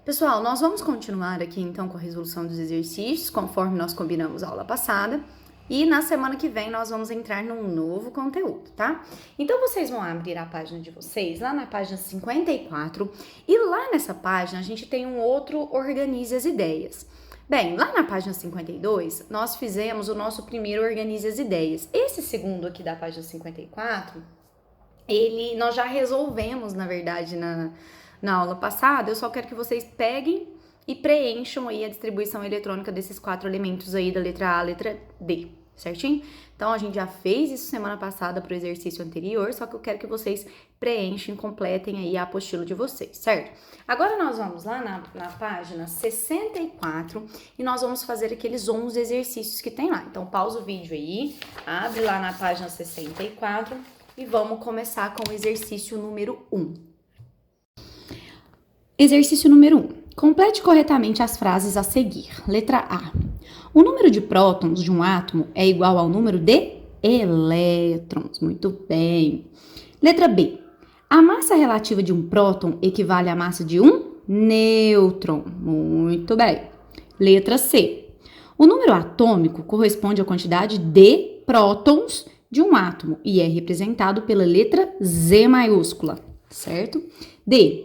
Pessoal, nós vamos continuar aqui então com a resolução dos exercícios, conforme nós combinamos a aula passada. E na semana que vem nós vamos entrar num novo conteúdo, tá? Então vocês vão abrir a página de vocês, lá na página 54, e lá nessa página a gente tem um outro Organize as Ideias. Bem, lá na página 52, nós fizemos o nosso primeiro Organize as Ideias. Esse segundo aqui da página 54, nós já resolvemos, na verdade, na aula passada. Eu só quero que vocês peguem e preencham aí a distribuição eletrônica desses 4 elementos aí da letra A, letra D, certinho? Então, a gente já fez isso semana passada para o exercício anterior, só que eu quero que vocês preenchem, completem aí a apostila de vocês, certo? Agora, nós vamos lá na página 64 e nós vamos fazer aqueles 11 exercícios que tem lá. Então, pausa o vídeo aí, abre lá na página 64 e vamos começar com o exercício número 1. Exercício número 1. Complete corretamente as frases a seguir. Letra A. O número de prótons de um átomo é igual ao número de elétrons. Muito bem. Letra B. A massa relativa de um próton equivale à massa de um nêutron. Muito bem. Letra C. O número atômico corresponde à quantidade de prótons de um átomo e é representado pela letra Z maiúscula, certo? D.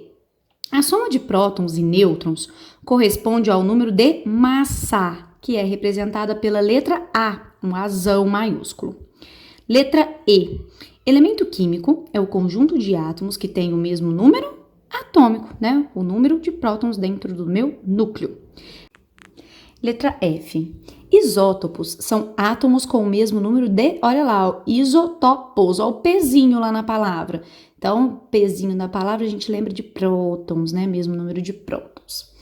A soma de prótons e nêutrons corresponde ao número de massa, que é representada pela letra A, um Azão maiúsculo. Letra E. Elemento químico é o conjunto de átomos que tem o mesmo número atômico, né? O número de prótons dentro do meu núcleo. Letra F. Isótopos são átomos com o mesmo número de, olha lá, isótopos, olha o pezinho lá na palavra. Então, pezinho da palavra a gente lembra de prótons, né? Mesmo número de prótons.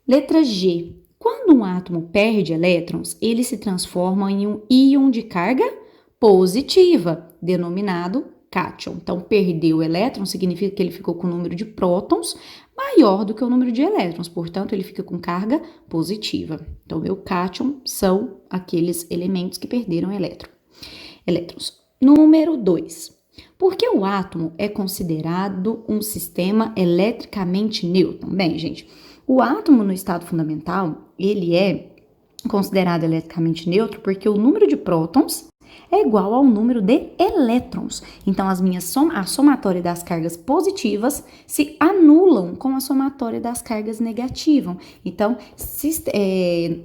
Letra G. Quando um átomo perde elétrons, ele se transforma em um íon de carga positiva, denominado cátion. Então, perdeu elétron significa que ele ficou com o número de prótons maior do que o número de elétrons, portanto, ele fica com carga positiva. Então, meu cátion são aqueles elementos que perderam elétrons. Número 2. Por que o átomo é considerado um sistema eletricamente neutro? Bem, gente, o átomo no estado fundamental, ele é considerado eletricamente neutro porque o número de prótons é igual ao número de elétrons. Então, a somatória das cargas positivas se anulam com a somatória das cargas negativas. Então,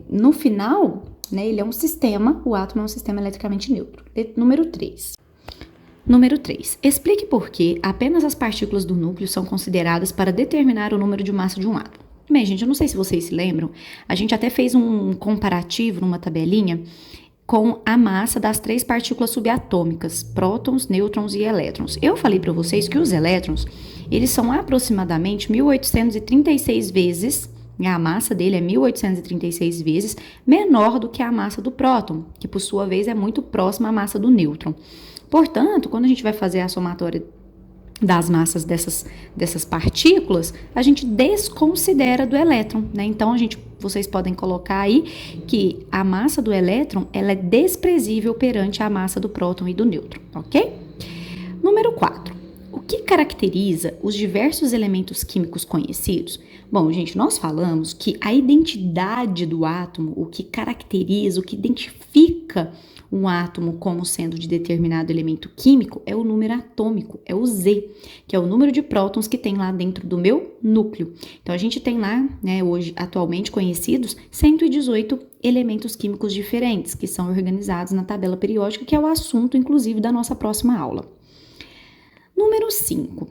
no final, né, ele é um sistema, o átomo é um sistema eletricamente neutro. Número 3. Número 3. Explique por que apenas as partículas do núcleo são consideradas para determinar o número de massa de um átomo. Bem, gente, eu não sei se vocês se lembram, a gente até fez um comparativo numa tabelinha com a massa das 3 partículas subatômicas, prótons, nêutrons e elétrons. Eu falei para vocês que os elétrons, eles são aproximadamente 1836 vezes, a massa dele é 1836 vezes menor do que a massa do próton, que por sua vez é muito próxima à massa do nêutron. Portanto, quando a gente vai fazer a somatória das massas dessas partículas, a gente desconsidera do elétron, né? Então, vocês podem colocar aí que a massa do elétron, ela é desprezível perante a massa do próton e do nêutron, ok? Número 4. O que caracteriza os diversos elementos químicos conhecidos? Bom, gente, nós falamos que a identidade do átomo, o que caracteriza, o que identifica um átomo como sendo de determinado elemento químico é o número atômico, é o Z, que é o número de prótons que tem lá dentro do meu núcleo. Então, a gente tem lá, né, hoje, atualmente conhecidos, 118 elementos químicos diferentes, que são organizados na tabela periódica, que é o assunto, inclusive, da nossa próxima aula. Número 5.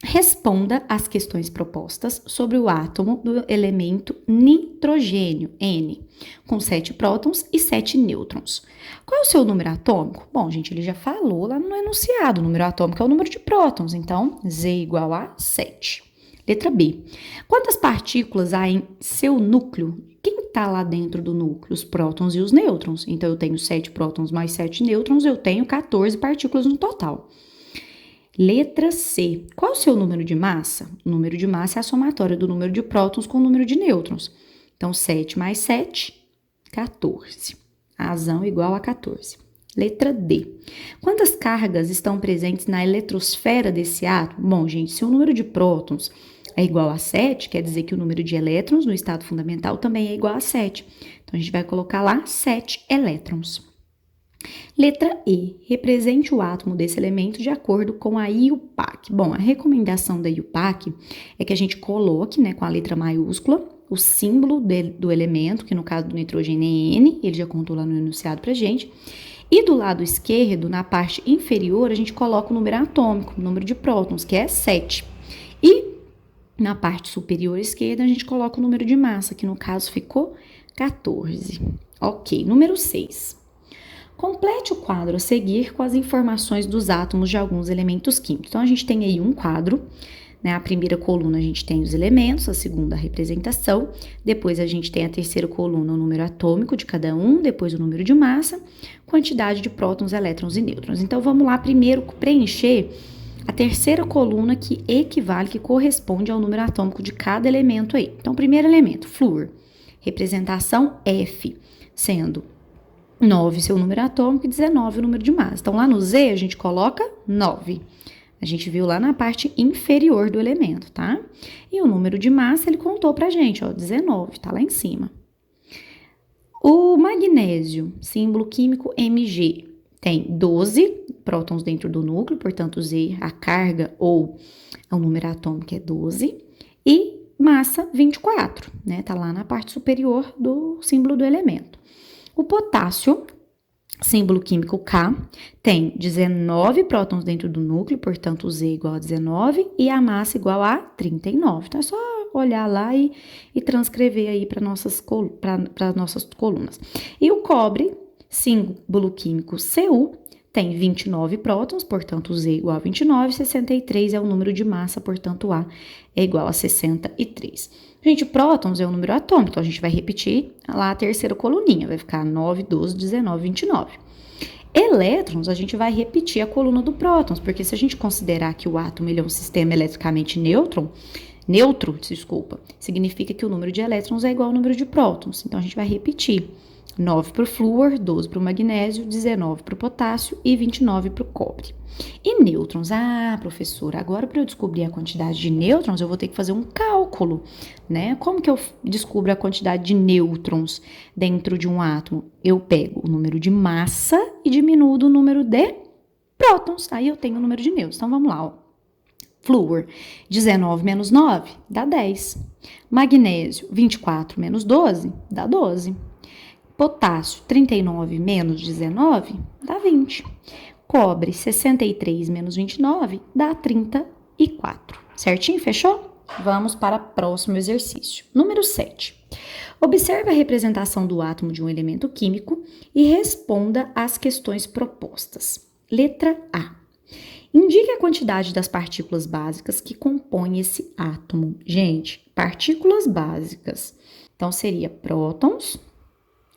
Responda às questões propostas sobre o átomo do elemento nitrogênio, N, com 7 prótons e 7 nêutrons. Qual é o seu número atômico? Bom, gente, ele já falou lá no enunciado, o número atômico é o número de prótons, então Z igual a 7. Letra B. Quantas partículas há em seu núcleo? Quem está lá dentro do núcleo? Os prótons e os nêutrons. Então, eu tenho 7 prótons mais 7 nêutrons, eu tenho 14 partículas no total. Letra C. Qual o seu número de massa? O número de massa é a somatória do número de prótons com o número de nêutrons. Então, 7 mais 7, 14. A razão igual a 14. Letra D. Quantas cargas estão presentes na eletrosfera desse átomo? Bom, gente, se o número de prótons é igual a 7, quer dizer que o número de elétrons no estado fundamental também é igual a 7. Então, a gente vai colocar lá 7 elétrons. Letra E. Represente o átomo desse elemento de acordo com a IUPAC. Bom, a recomendação da IUPAC é que a gente coloque, né, com a letra maiúscula, o símbolo do elemento, que no caso do nitrogênio é N, ele já contou lá no enunciado pra gente. E do lado esquerdo, na parte inferior, a gente coloca o número atômico, o número de prótons, que é 7. E na parte superior esquerda, a gente coloca o número de massa, que no caso ficou 14. Ok, número 6. Complete o quadro a seguir com as informações dos átomos de alguns elementos químicos. Então, a gente tem aí um quadro, né? A primeira coluna a gente tem os elementos, a segunda a representação, depois a gente tem a terceira coluna o número atômico de cada um, depois o número de massa, quantidade de prótons, elétrons e nêutrons. Então, vamos lá primeiro preencher a terceira coluna que equivale, que corresponde ao número atômico de cada elemento aí. Então, primeiro elemento, flúor, representação F, sendo 9 seu número atômico e 19 o número de massa. Então, lá no Z, a gente coloca 9. A gente viu lá na parte inferior do elemento, tá? E o número de massa, ele contou pra gente, ó, 19, tá lá em cima. O magnésio, símbolo químico Mg, tem 12 prótons dentro do núcleo, portanto, Z, a carga ou o número atômico é 12. E massa, 24, né? Tá lá na parte superior do símbolo do elemento. O potássio, símbolo químico K, tem 19 prótons dentro do núcleo, portanto, o Z igual a 19 e a massa igual a 39. Então, é só olhar lá e transcrever aí para nossas colunas. E o cobre, símbolo químico Cu, tem 29 prótons, portanto, o Z igual a 29, 63 é o número de massa, portanto, o A é igual a 63. Gente, prótons é o número atômico, então a gente vai repetir lá a terceira coluninha, vai ficar 9, 12, 19, 29. Elétrons, a gente vai repetir a coluna do prótons, porque se a gente considerar que o átomo ele é um sistema eletricamente neutro, significa que o número de elétrons é igual ao número de prótons. Então, a gente vai repetir 9 para o flúor, 12 para o magnésio, 19 para o potássio e 29 para o cobre. E nêutrons? Ah, professora, agora para eu descobrir a quantidade de nêutrons, eu vou ter que fazer um cálculo, né? Como que eu descubro a quantidade de nêutrons dentro de um átomo? Eu pego o número de massa e diminuo do número de prótons. Aí eu tenho o número de nêutrons. Então, vamos lá, ó. Flúor, 19 menos 9, dá 10. Magnésio, 24 menos 12, dá 12. Potássio, 39 menos 19, dá 20. Cobre, 63 menos 29, dá 34. Certinho? Fechou? Vamos para o próximo exercício. Número 7. Observe a representação do átomo de um elemento químico e responda às questões propostas. Letra A. Indique a quantidade das partículas básicas que compõem esse átomo. Gente, partículas básicas. Então, seria prótons.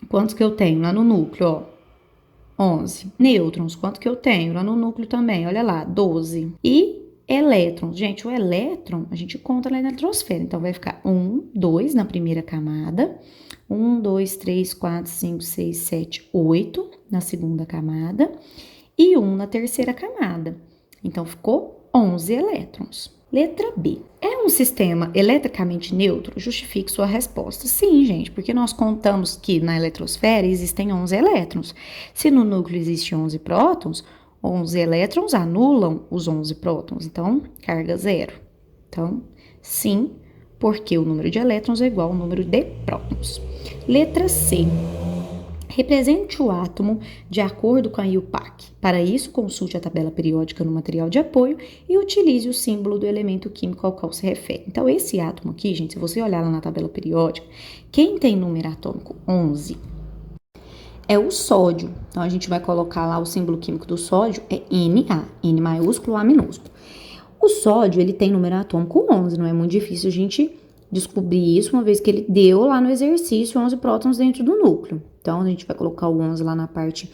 Quantos que eu tenho lá no núcleo, ó? 11. Nêutrons, quanto que eu tenho lá no núcleo também? Olha lá, 12. E elétrons. Gente, o elétron, a gente conta na eletrosfera. Então, vai ficar 1, 2 na primeira camada. 1, 2, 3, 4, 5, 6, 7, 8 na segunda camada. E 1 na terceira camada. Então, ficou 11 elétrons. Letra B. É um sistema eletricamente neutro? Justifique sua resposta. Sim, gente, porque nós contamos que na eletrosfera existem 11 elétrons. Se no núcleo existe 11 prótons, 11 elétrons anulam os 11 prótons. Então, carga zero. Então, sim, porque o número de elétrons é igual ao número de prótons. Letra C. Represente o átomo de acordo com a IUPAC. Para isso, consulte a tabela periódica no material de apoio e utilize o símbolo do elemento químico ao qual se refere. Então, esse átomo aqui, gente, se você olhar lá na tabela periódica, quem tem número atômico 11 é o sódio. Então, a gente vai colocar lá o símbolo químico do sódio, é Na, N maiúsculo, A minúsculo. O sódio, ele tem número atômico 11, não é muito difícil a gente descobrir isso, uma vez que ele deu lá no exercício 11 prótons dentro do núcleo. Então, a gente vai colocar o 11 lá na parte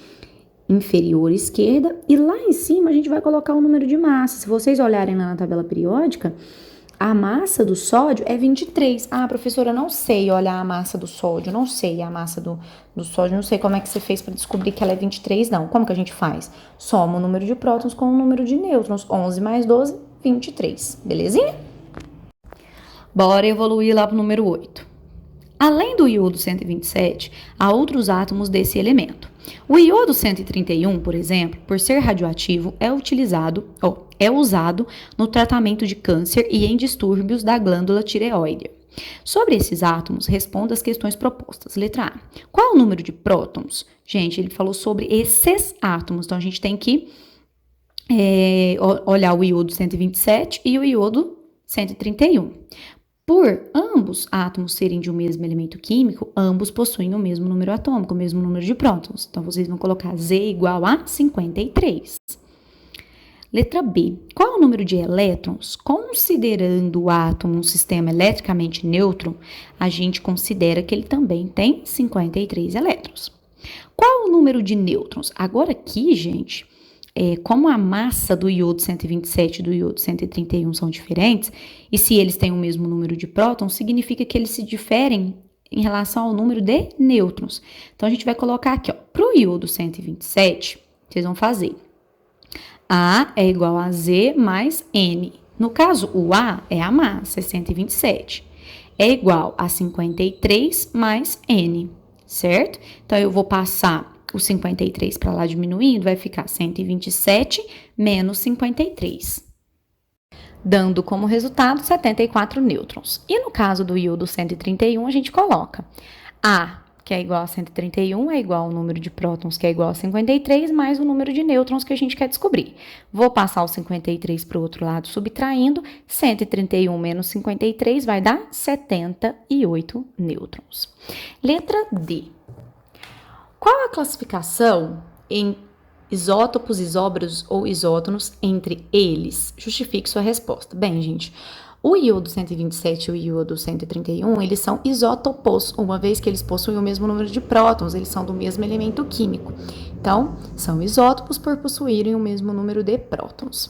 inferior esquerda e lá em cima a gente vai colocar o número de massa. Se vocês olharem lá na tabela periódica, a massa do sódio é 23. Ah, professora, não sei olhar a massa do sódio, não sei a massa do sódio, não sei como é que você fez para descobrir que ela é 23, não. Como que a gente faz? Soma o número de prótons com o número de nêutrons. 11 mais 12, 23. Belezinha? Bora evoluir lá para o número 8. Além do iodo 127, há outros átomos desse elemento. O iodo 131, por exemplo, por ser radioativo, é usado no tratamento de câncer e em distúrbios da glândula tireoide. Sobre esses átomos, responda as questões propostas. Letra A. Qual é o número de prótons? Gente, ele falou sobre esses átomos, então a gente tem que olhar o iodo 127 e o iodo 131. Por ambos átomos serem de um mesmo elemento químico, ambos possuem o mesmo número atômico, o mesmo número de prótons. Então, vocês vão colocar Z igual a 53. Letra B. Qual é o número de elétrons? Considerando o átomo um sistema eletricamente neutro, a gente considera que ele também tem 53 elétrons. Qual é o número de nêutrons? Agora aqui, gente, como a massa do iodo 127 e do iodo 131 são diferentes, e se eles têm o mesmo número de prótons, significa que eles se diferem em relação ao número de nêutrons. Então, a gente vai colocar aqui, para o iodo 127, vocês vão fazer A é igual a Z mais N. No caso, o A é a massa, é 127. É igual a 53 mais N, certo? Então, eu vou passar o 53 para lá diminuindo, vai ficar 127 menos 53, dando como resultado 74 nêutrons. E no caso do iodo 131, a gente coloca A, que é igual a 131, é igual ao número de prótons, que é igual a 53, mais o número de nêutrons que a gente quer descobrir. Vou passar o 53 para o outro lado, subtraindo, 131 menos 53 vai dar 78 nêutrons. Letra D. Qual a classificação em isótopos, isóbaros ou isótonos entre eles? Justifique sua resposta. Bem, gente, o iodo 127 e o iodo 131, eles são isótopos, uma vez que eles possuem o mesmo número de prótons, eles são do mesmo elemento químico. Então, são isótopos por possuírem o mesmo número de prótons.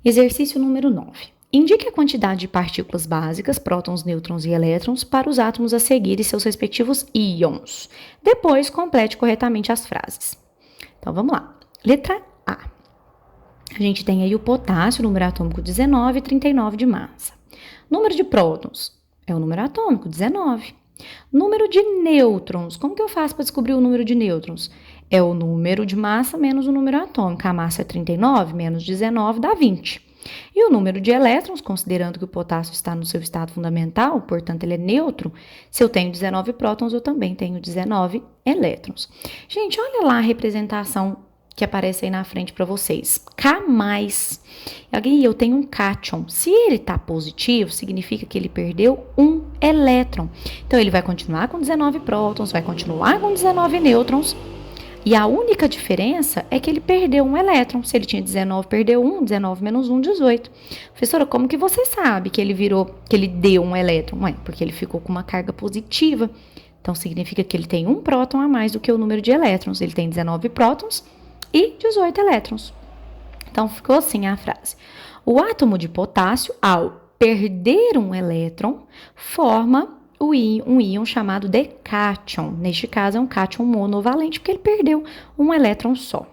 Exercício número 9. Indique a quantidade de partículas básicas, prótons, nêutrons e elétrons, para os átomos a seguir e seus respectivos íons. Depois, complete corretamente as frases. Então, vamos lá. Letra A. A gente tem aí o potássio, número atômico 19 e 39 de massa. Número de prótons é o número atômico, 19. Número de nêutrons. Como que eu faço para descobrir o número de nêutrons? É o número de massa menos o número atômico. A massa é 39 menos 19 dá 20. E o número de elétrons, considerando que o potássio está no seu estado fundamental, portanto ele é neutro, se eu tenho 19 prótons, eu também tenho 19 elétrons. Gente, olha lá a representação que aparece aí na frente para vocês. K+. Aqui eu tenho um cátion. Se ele está positivo, significa que ele perdeu um elétron. Então, ele vai continuar com 19 prótons, vai continuar com 19 nêutrons. E a única diferença é que ele perdeu um elétron. Se ele tinha 19, perdeu 1, 19 menos 1, 18. Professora, como que você sabe que ele deu um elétron? Ué, porque ele ficou com uma carga positiva. Então, significa que ele tem um próton a mais do que o número de elétrons. Ele tem 19 prótons e 18 elétrons. Então, ficou assim a frase. O átomo de potássio, ao perder um elétron, forma um íon chamado de cátion. Neste caso, é um cátion monovalente, porque ele perdeu um elétron só.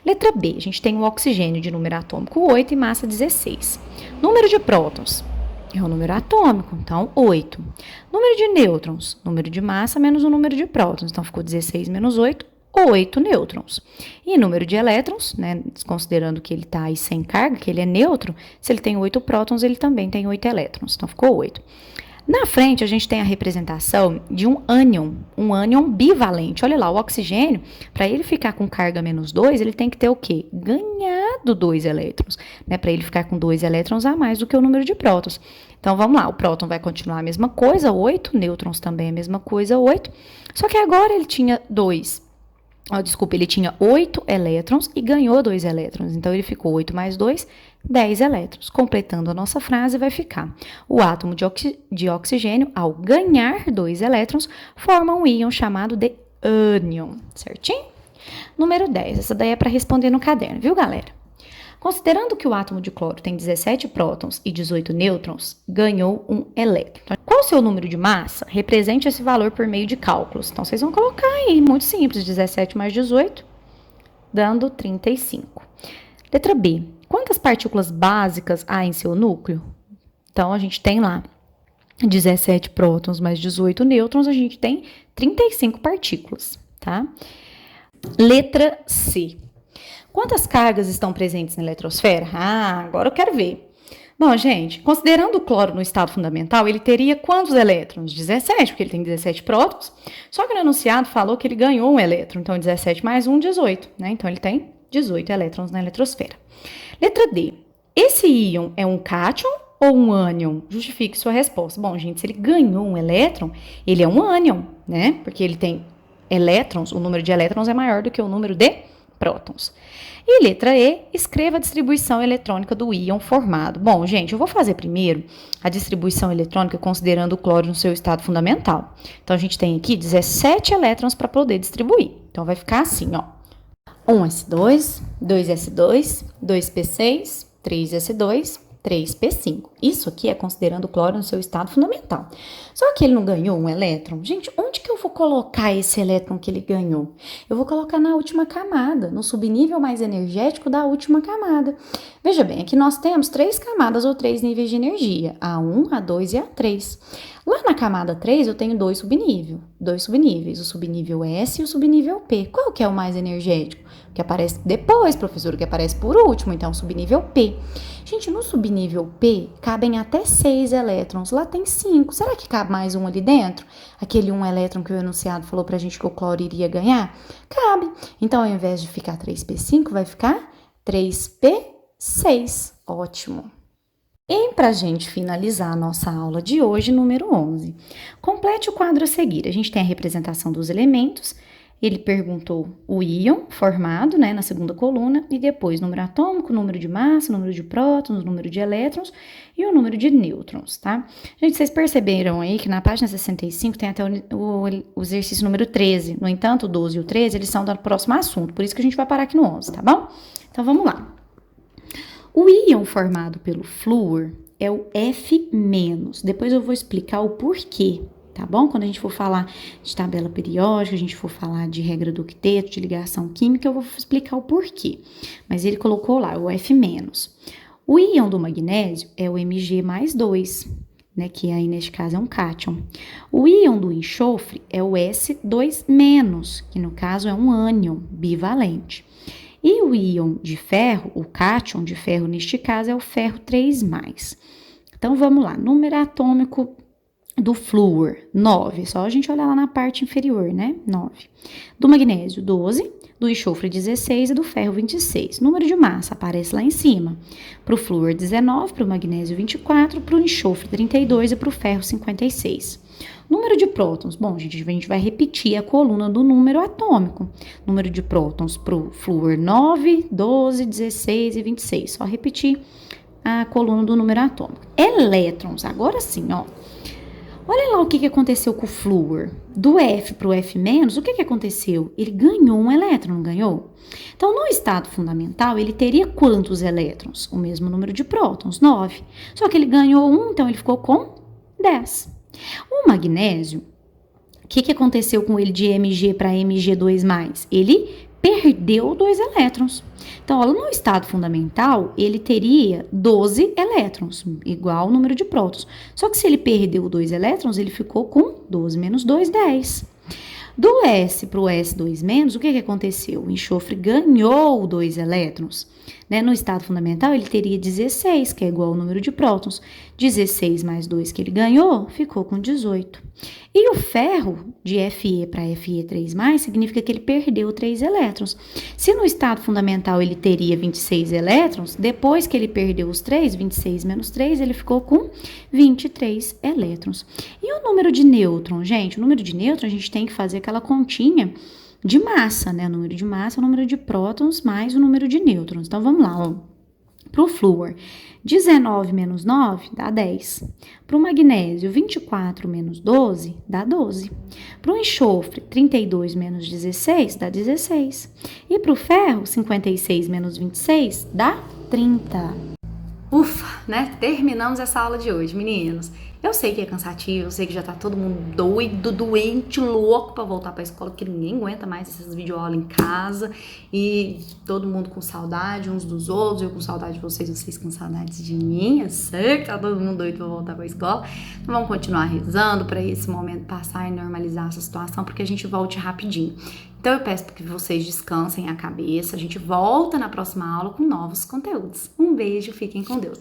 Letra B, a gente tem o oxigênio de número atômico 8 e massa 16. Número de prótons é o número atômico, então 8. Número de nêutrons, número de massa menos o número de prótons, então ficou 16 menos 8, 8 nêutrons. E número de elétrons, né, considerando que ele está aí sem carga, que ele é neutro, se ele tem 8 prótons, ele também tem 8 elétrons, então ficou 8. Na frente, a gente tem a representação de um ânion bivalente. Olha lá, o oxigênio, para ele ficar com carga menos 2, ele tem que ter o quê? Ganhado 2 elétrons, né? Para ele ficar com 2 elétrons a mais do que o número de prótons. Então, vamos lá, o próton vai continuar a mesma coisa, 8, nêutrons também a mesma coisa, 8. Só que agora ele tinha ele tinha 8 elétrons e ganhou 2 elétrons. Então, ele ficou 8 mais 2, 10 elétrons. Completando a nossa frase, vai ficar: o átomo de oxigênio, ao ganhar 2 elétrons, forma um íon chamado de ânion. Certinho? Número 10. Essa daí é para responder no caderno, viu, galera? Considerando que o átomo de cloro tem 17 prótons e 18 nêutrons, ganhou um elétron. Qual o seu número de massa? Represente esse valor por meio de cálculos. Então, vocês vão colocar aí, muito simples, 17 mais 18, dando 35. Letra B. Quantas partículas básicas há em seu núcleo? Então, a gente tem lá 17 prótons mais 18 nêutrons, a gente tem 35 partículas, tá? Letra C. Quantas cargas estão presentes na eletrosfera? Ah, agora eu quero ver. Bom, gente, considerando o cloro no estado fundamental, ele teria quantos elétrons? 17, porque ele tem 17 prótons. Só que no enunciado falou que ele ganhou um elétron, então 17 mais 1, 18, né? Então ele tem 18 elétrons na eletrosfera. Letra D. Esse íon é um cátion ou um ânion? Justifique sua resposta. Bom, gente, se ele ganhou um elétron, ele é um ânion, né? Porque ele tem elétrons, o número de elétrons é maior do que o número de prótons. E letra E, escreva a distribuição eletrônica do íon formado. Bom, gente, eu vou fazer primeiro a distribuição eletrônica considerando o cloro no seu estado fundamental. Então, a gente tem aqui 17 elétrons para poder distribuir. Então, vai ficar assim, ó. 1s2, 2s2, 2p6, 3s2, 3p5. Isso aqui é considerando o cloro no seu estado fundamental. Só que ele não ganhou um elétron. Gente, onde que eu vou colocar esse elétron que ele ganhou? Eu vou colocar na última camada, no subnível mais energético da última camada. Veja bem, aqui nós temos 3 camadas ou 3 níveis de energia, A1, A2 e A3. Lá na camada 3 eu tenho dois subníveis, o subnível S e o subnível P. Qual que é o mais energético? O que aparece depois, professor, o que aparece por último, então o subnível P. Gente, no subnível P cabem até 6 elétrons, lá tem 5. Será que cabe mais um ali dentro? Aquele 1 elétron que o enunciado falou pra gente que o cloro iria ganhar? Cabe. Então, ao invés de ficar 3p5, vai ficar 3p6. Ótimo. E pra gente finalizar a nossa aula de hoje, número 11. Complete o quadro a seguir. A gente tem a representação dos elementos. Ele perguntou o íon formado, né, na segunda coluna, e depois número atômico, número de massa, número de prótons, número de elétrons e o número de nêutrons, tá? Gente, vocês perceberam aí que na página 65 tem até o exercício número 13. No entanto, o 12 e o 13, eles são do próximo assunto, por isso que a gente vai parar aqui no 11, tá bom? Então, vamos lá. O íon formado pelo flúor é o F-. Depois eu vou explicar o porquê, tá bom? Quando a gente for falar de tabela periódica, a gente for falar de regra do octeto, de ligação química, eu vou explicar o porquê. Mas ele colocou lá, o F-. O íon do magnésio é o Mg+2, né? Que aí neste caso é um cátion. O íon do enxofre é o S2-, que no caso é um ânion bivalente. E o íon de ferro, o cátion de ferro neste caso é o ferro 3+. Então vamos lá, número atômico do flúor, 9, só a gente olhar lá na parte inferior, né? 9. Do magnésio, 12, do enxofre, 16 e do ferro, 26. Número de massa aparece lá em cima. Para o flúor, 19, para o magnésio, 24, para o enxofre, 32 e para o ferro, 56. Número de prótons, bom, gente, a gente vai repetir a coluna do número atômico. Número de prótons para o flúor, 9, 12, 16 e 26. Só repetir a coluna do número atômico. Elétrons, agora sim, ó. Olha lá o que aconteceu com o flúor. Do F para o F-, o que aconteceu? Ele ganhou um elétron, não ganhou? Então, no estado fundamental, ele teria quantos elétrons? O mesmo número de prótons, 9. Só que ele ganhou um, então ele ficou com 10. O magnésio, o que aconteceu com ele de Mg para Mg2+? Ele perdeu 2 elétrons. Então, olha, no estado fundamental, ele teria 12 elétrons, igual ao número de prótons. Só que se ele perdeu 2 elétrons, ele ficou com 12 menos 2, 10. Do S para o S2-, o que aconteceu? O enxofre ganhou 2 elétrons. Né? No estado fundamental, ele teria 16, que é igual ao número de prótons. 16 mais 2 que ele ganhou, ficou com 18. E o ferro, de Fe para Fe3+, significa que ele perdeu 3 elétrons. Se no estado fundamental ele teria 26 elétrons, depois que ele perdeu os 3, 26 menos 3, ele ficou com 23 elétrons. E o número de nêutrons, gente? O número de nêutrons, a gente tem que fazer aquela continha de massa, né? O número de massa é o número de prótons mais o número de nêutrons. Então, vamos lá, ó. Para o flúor, 19 menos 9 dá 10. Para o magnésio, 24 menos 12 dá 12. Para o enxofre, 32 menos 16 dá 16. E para o ferro, 56 menos 26 dá 30. Ufa, né? Terminamos essa aula de hoje, meninos. Eu sei que é cansativo, eu sei que já tá todo mundo doido, doente, louco pra voltar pra escola, que ninguém aguenta mais essas videoaulas em casa e todo mundo com saudade uns dos outros, eu com saudade de vocês, vocês com saudades de mim. Eu sei que tá todo mundo doido pra voltar pra escola. Então vamos continuar rezando pra esse momento passar e normalizar essa situação, porque a gente volte rapidinho. Então eu peço que vocês descansem a cabeça, a gente volta na próxima aula com novos conteúdos. Um beijo, fiquem com Deus.